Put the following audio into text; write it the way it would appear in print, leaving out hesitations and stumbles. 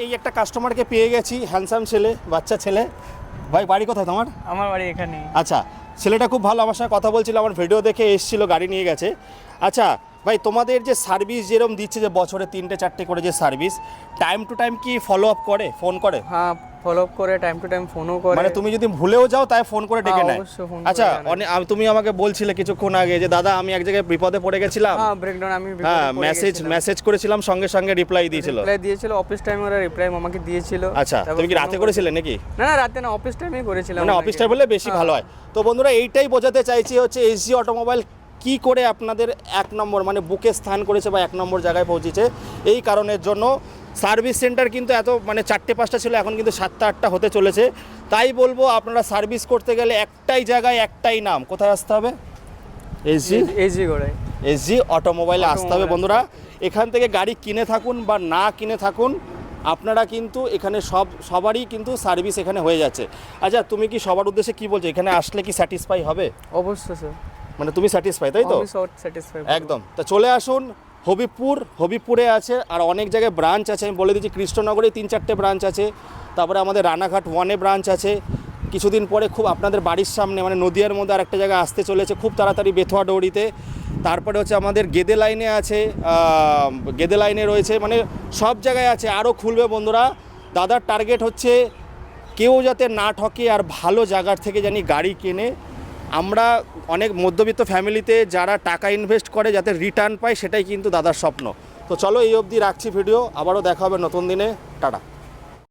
এই একটা কাস্টমারকে পেয়ে গেছি, হ্যান্ডসাম ছেলে, বাচ্চা ছেলে। ভাই বাড়ি কোথায় তোমার? আমার বাড়ি এখানে। আচ্ছা, ছেলেটা খুব ভালো, আমার সঙ্গে কথা বলছিল, আমার ভিডিও দেখে এসেছিল, গাড়ি নিয়ে গেছে। আচ্ছা ভাই, তোমাদের যে সার্ভিস যেরকম দিচ্ছে, যে বছরে 3-4টে করে যে সার্ভিস, টাইম টু টাইম কি ফলো আপ করে, ফোন করে? হ্যাঁ, ফলো আপ করে, টাইম টু টাইম ফোনও করে। মানে তুমি যদি ভুলেও যাও তাই ফোন করে ডেকে নেয়? অবশ্যই ফোন। আচ্ছা, তুমি আমাকে বলছিলে কিছুক্ষণ আগে যে দাদা আমি এক জায়গায় বিপদে পড়ে গেছিলাম। হ্যাঁ, ব্রেকডাউন আমি হ্যাঁ, মেসেজ করেছিলাম, সঙ্গে সঙ্গে রিপ্লাই দিয়েছিল। অফিস টাইমে ওরা রিপ্লাই আমাকে দিয়েছিল। আচ্ছা, তুমি কি রাতে করেছিলে নাকি? না না, রাতে না, অফিস টাইমেই করেছিলাম। মানে অফিস টাইম বলে বেশি ভালো হয়। তো বন্ধুরা, এইটাই বোঝাতে চাইছি হচ্ছে এসজি অটোমোবাইল কি করে আপনাদের 1 নম্বর মানে বুকে স্থান করেছে বা 1 নম্বর জায়গায় পৌঁছেছে। এই কারণের জন্য সার্ভিস সেন্টার কিন্তু এত মানে 4টে-5টা ছিল, এখন কিন্তু 7টা-8টা হতে চলেছে। তাই বলবো আপনারা সার্ভিস করতে গেলে একটাই জায়গায় একটাই নাম, কোথায় আসতে হবে? এসজি অটোমোবাইলে আসতে হবে বন্ধুরা। এখান থেকে গাড়ি কিনে থাকুন বা না কিনে থাকুন, আপনারা কিন্তু এখানে সবারই কিন্তু সার্ভিস এখানে হয়ে যাচ্ছে। আচ্ছা, তুমি কি সবার উদ্দেশ্যে কি বলছো, এখানে আসলে কি স্যাটিসফাই হবে? অবশ্যই স্যার। মানে তুমি স্যাটিসফাই, তাই তো? একদম। তা চলে আসুন হবিবপুরে আছে, আর অনেক জায়গায় ব্রাঞ্চ আছে। আমি বলে দিচ্ছি, কৃষ্ণনগরে 3-4টে ব্রাঞ্চ আছে, তারপরে আমাদের রানাঘাট 1-এ ব্রাঞ্চ আছে। কিছুদিন পরে খুব আপনাদের বাড়ির সামনে মানে নদিয়ার মধ্যে আরেকটা জায়গা আসতে চলেছে খুব তাড়াতাড়ি, বেথুয়া ডৌরিতে। তারপরে হচ্ছে আমাদের গেদে লাইনে আছে, গেদে লাইনে রয়েছে, মানে সব জায়গায় আছে, আরও খুলবে বন্ধুরা। দাদার টার্গেট হচ্ছে কেউ যাতে না ঠকে আর ভালো জায়গার থেকে জানি গাড়ি কেনে। আমরা অনেক মধ্যবিত্ত ফ্যামিলিতে যারা টাকা ইনভেস্ট করে যাতে রিটার্ন পায়, সেটাই কিন্তু দাদার স্বপ্ন। তো চলো, এই অবধি রাখছি ভিডিও, আবারও দেখা হবে নতুন দিনে। টাটা।